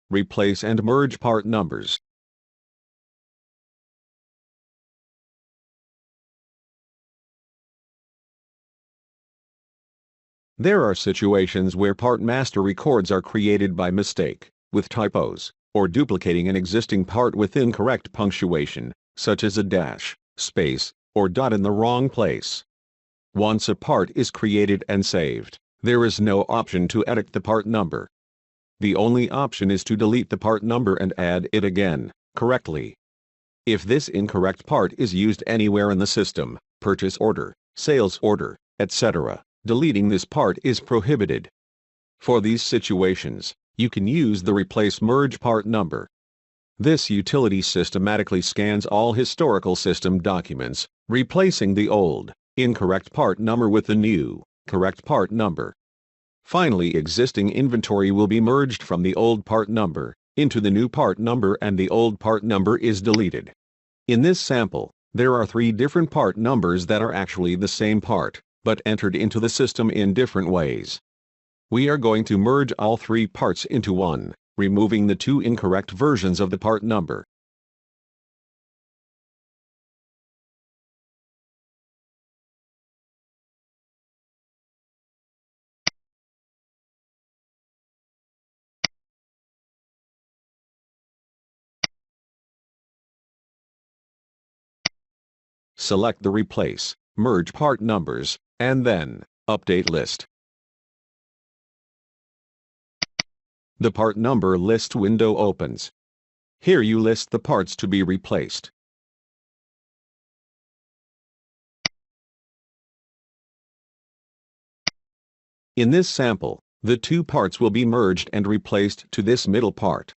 replace and merge part numbers. There are situations where part master records are created by mistake, with typos, or duplicating an existing part with incorrect punctuation, such as a dash, space, or dot in the wrong place. Once a part is created and saved, there is no option to edit the part number. The only option is to delete the part number and add it again, correctly. If this incorrect part is used anywhere in the system, purchase order, sales order, etc., deleting this part is prohibited. For these situations, you can use the replace merge part number. This utility systematically scans all historical system documents, replacing the old, incorrect part number with the new, correct part number. Finally, existing inventory will be merged from the old part number into the new part number and the old part number is deleted. In this sample, there are 3 different part numbers that are actually the same part, but entered into the system in different ways. We are going to merge all 3 parts into one, removing the 2 incorrect versions of the part number. Select the replace, merge part numbers, and then update list. The part number list window opens. Here you list the parts to be replaced. In this sample, the 2 parts will be merged and replaced to this middle part.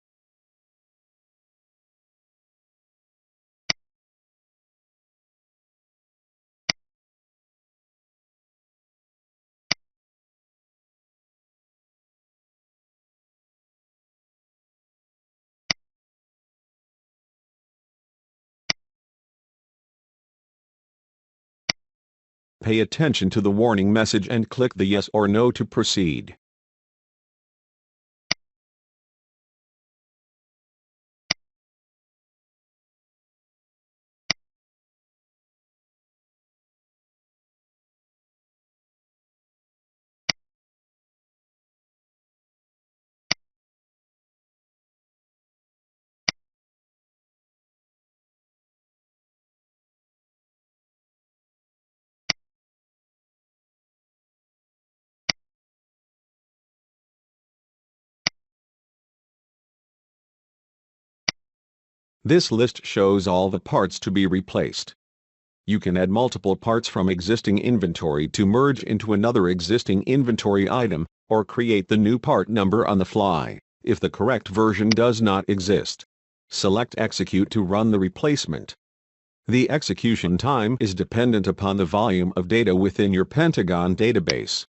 Pay attention to the warning message and click the yes or no to proceed. This list shows all the parts to be replaced. You can add multiple parts from existing inventory to merge into another existing inventory item, or create the new part number on the fly, if the correct version does not exist. Select Execute to run the replacement. The execution time is dependent upon the volume of data within your Pentagon database.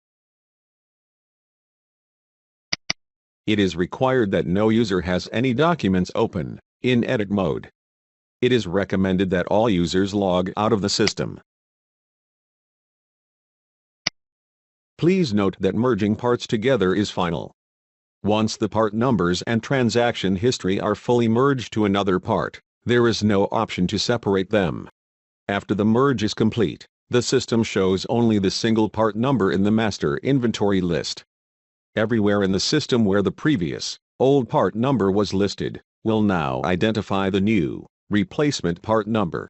It is required that no user has any documents open in edit mode. It is recommended that all users log out of the system. Please note that merging parts together is final. Once the part numbers and transaction history are fully merged to another part, there is no option to separate them. After the merge is complete, the system shows only the single part number in the master inventory list. Everywhere in the system where the previous, old part number was listed, will now identify the new, replacement part number.